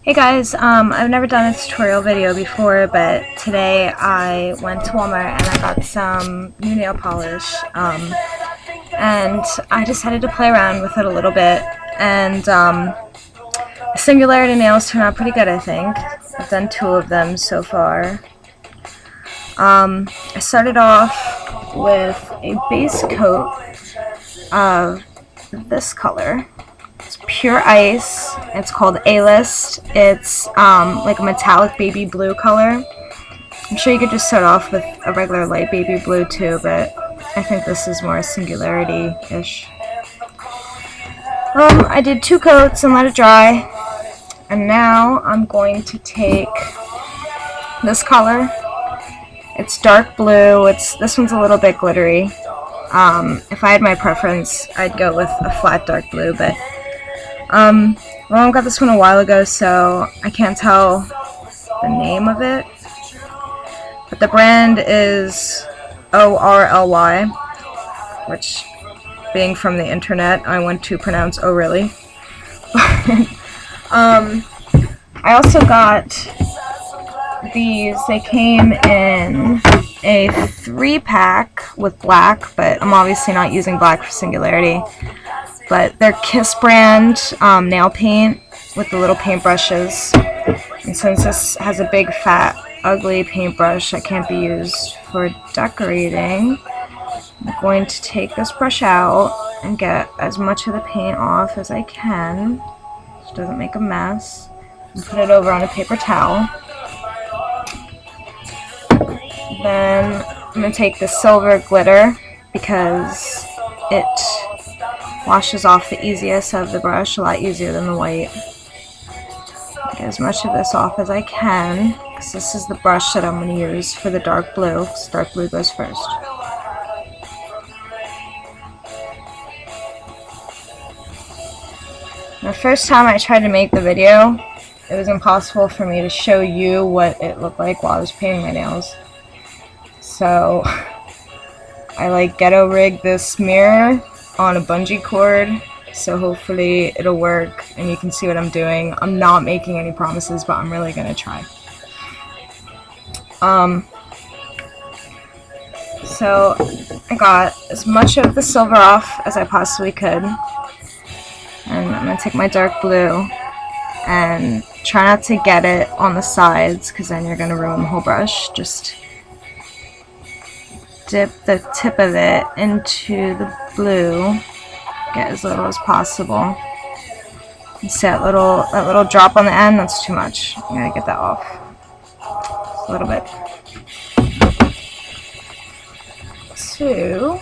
Hey guys, I've never done a tutorial video before, but today I went to Walmart and I got some new nail polish, and I decided to play around with it a little bit, and Singularity nails turned out pretty good, I think. I've done 2 of them so far. I started off with a base coat of this color. It's pure ice. It's called A-List. It's like a metallic baby blue color. I'm sure you could just start off with a regular light baby blue too, but I think this is more Singularity-ish. I did 2 coats and let it dry, and now I'm going to take this color. It's dark blue. This one's a little bit glittery. If I had my preference, I'd go with a flat dark blue, but I got this one a while ago, so I can't tell the name of it. But the brand is ORLY, which, being from the internet, I went to pronounce "oh really." I also got these. They came in a 3-pack with black, but I'm obviously not using black for Singularity. But they're Kiss brand nail paint with the little paintbrushes. And since this has a big, fat, ugly paintbrush that can't be used for decorating, I'm going to take this brush out and get as much of the paint off as I can, so it doesn't make a mess, and put it over on a paper towel. Then I'm going to take the silver glitter because it washes off the easiest of the brush, a lot easier than the white. Get as much of this off as I can, because this is the brush that I'm going to use for the dark blue, because dark blue goes first. The first time I tried to make the video, it was impossible for me to show you what it looked like while I was painting my nails. So I ghetto rigged this mirror on a bungee cord, so hopefully it'll work and you can see what I'm doing. I'm not making any promises, but I'm really gonna try. So I got as much of the silver off as I possibly could, and I'm gonna take my dark blue and try not to get it on the sides, because then you're gonna ruin the whole brush. Just dip the tip of it into the blue, get as little as possible. You see that little drop on the end? That's too much. I'm gonna get that off a little bit. So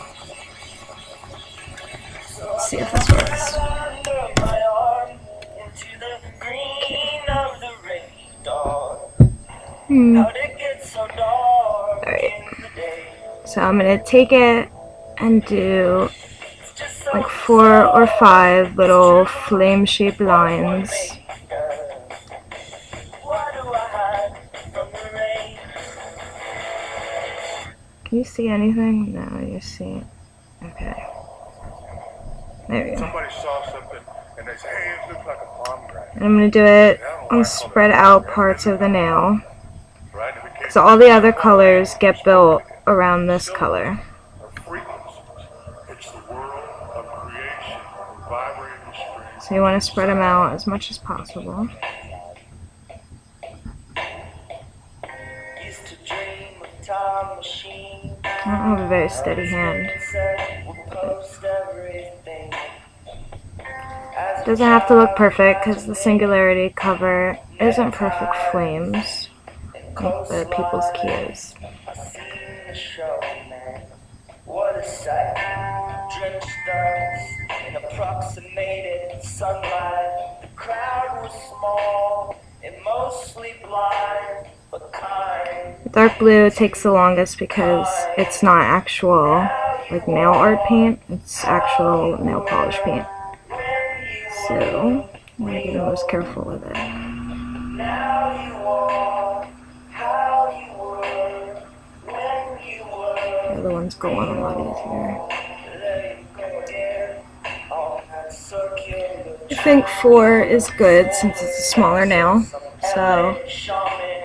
let's see if this works. Alright. So I'm going to take it and do like 4 or 5 little flame-shaped lines. Can you see anything? No, you see. Okay. There we go. Somebody saw something and his hands look like a pomegranate. And I'm going to do it on spread out parts of the nail, because all the other colors get built around this color. So you want to spread them out as much as possible. I don't have a very steady hand. It doesn't have to look perfect, because the Singularity cover isn't perfect flames, like the People's Key is. What a sight, drenched us in approximated sunlight. The crowd was small and mostly blind, but kind. The dark blue takes the longest because it's not actual like nail art paint, it's actual nail polish paint. So I'm gonna be the most careful with it. The other one's going a lot easier. If think 4 is good since it's a smaller nail. So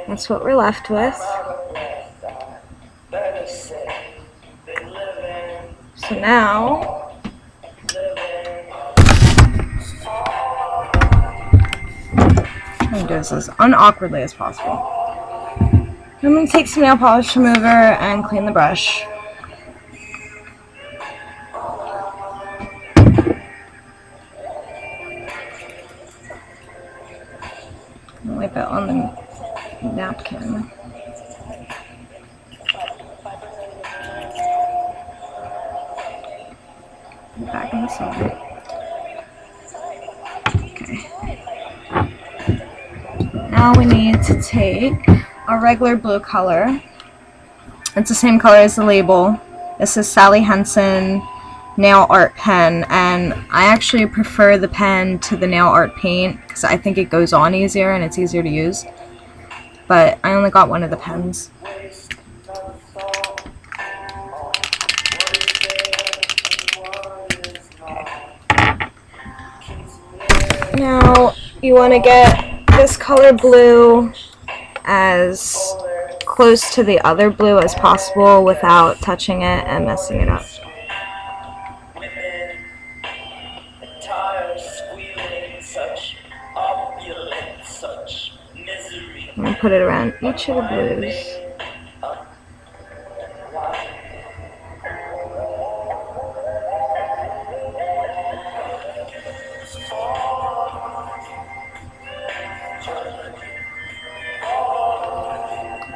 that's what we're left with. So now I'm going to do this as unawkwardly as possible. I'm going to take some nail polish remover and clean the brush. Wipe it on the napkin. Back in the side. Okay. Now we need to take a regular blue color. It's the same color as the label. This is Sally Henson nail art pen, and I actually prefer the pen to the nail art paint because I think it goes on easier and it's easier to use. But I only got one of the pens. Now you want to get this color blue as close to the other blue as possible without touching it and messing it up. I'm going to put it around each of the blues.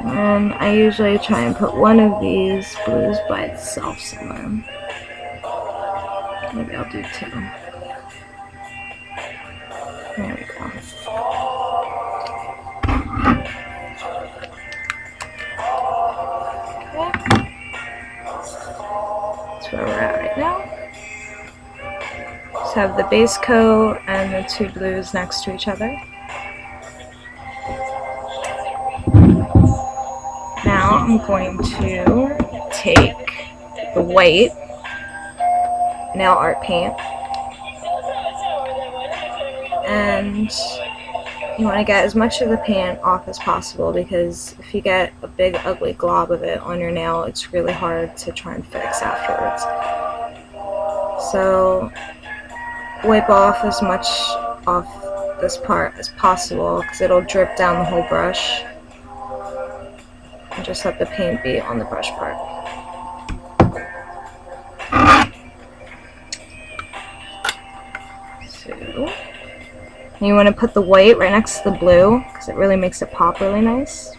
And I usually try and put one of these blues by itself somewhere. Maybe I'll do 2. There we go. Okay. That's where we're at right now. Just have the base coat and the 2 blues next to each other. Now I'm going to take the white nail art paint, and you want to get as much of the paint off as possible, because if you get a big ugly glob of it on your nail, it's really hard to try and fix afterwards. So wipe off as much off this part as possible because it'll drip down the whole brush. And just let the paint be on the brush part. So you want to put the white right next to the blue because it really makes it pop really nice.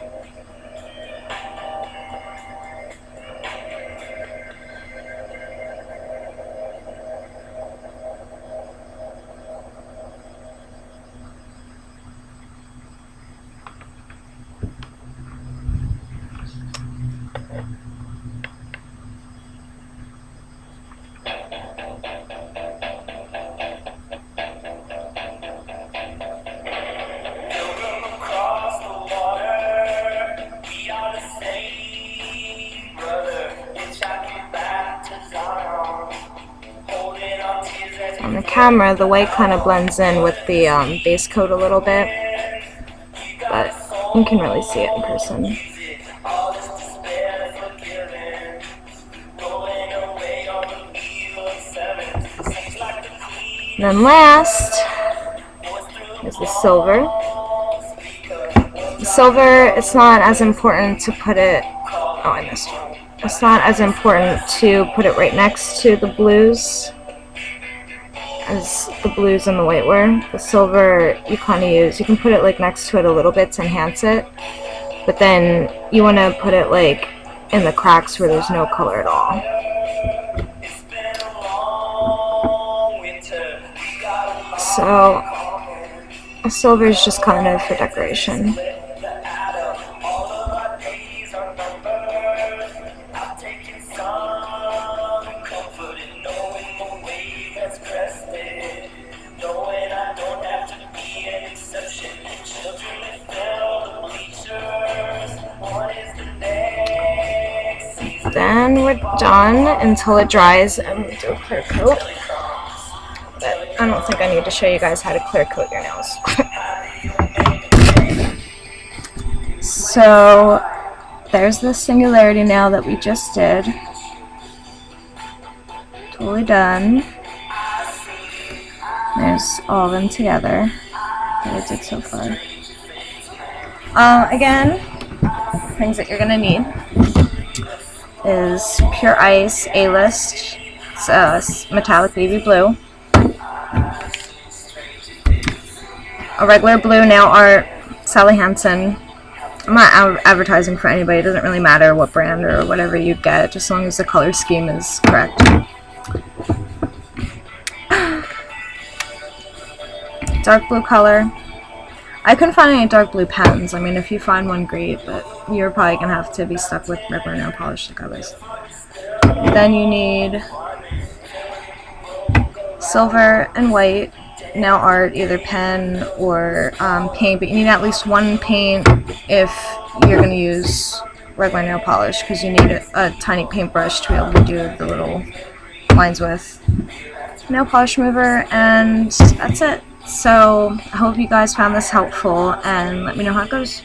On the camera, the white kind of blends in with the base coat a little bit, but you can really see it in person. And then last is the silver. The silver, it's not as important to put it, oh I missed one. It's not as important to put it right next to the blues as the blues and the white were. The silver you kind of use, you can put it like next to it a little bit to enhance it, but then you want to put it like in the cracks where there's no color at all. So silver is just kind of for decoration. Then we're done until it dries and we do a clear coat. But I don't think I need to show you guys how to clear coat your nails. So there's the Singularity nail that we just did. Totally done. There's all of them together that I did so far. Again, things that you're gonna need is Pure Ice A-List. It's metallic baby blue. A regular blue nail art, Sally Hansen. I'm not advertising for anybody. It doesn't really matter what brand or whatever you get, just as long as the color scheme is correct. Dark blue color. I couldn't find any dark blue pens. I mean, if you find one, great, but you're probably going to have to be stuck with regular nail polish to cover this. Then you need silver and white nail art, either pen or paint, but you need at least one paint if you're going to use regular nail polish, because you need a tiny paintbrush to be able to do the little lines with. Nail polish remover, and that's it. So I hope you guys found this helpful, and let me know how it goes.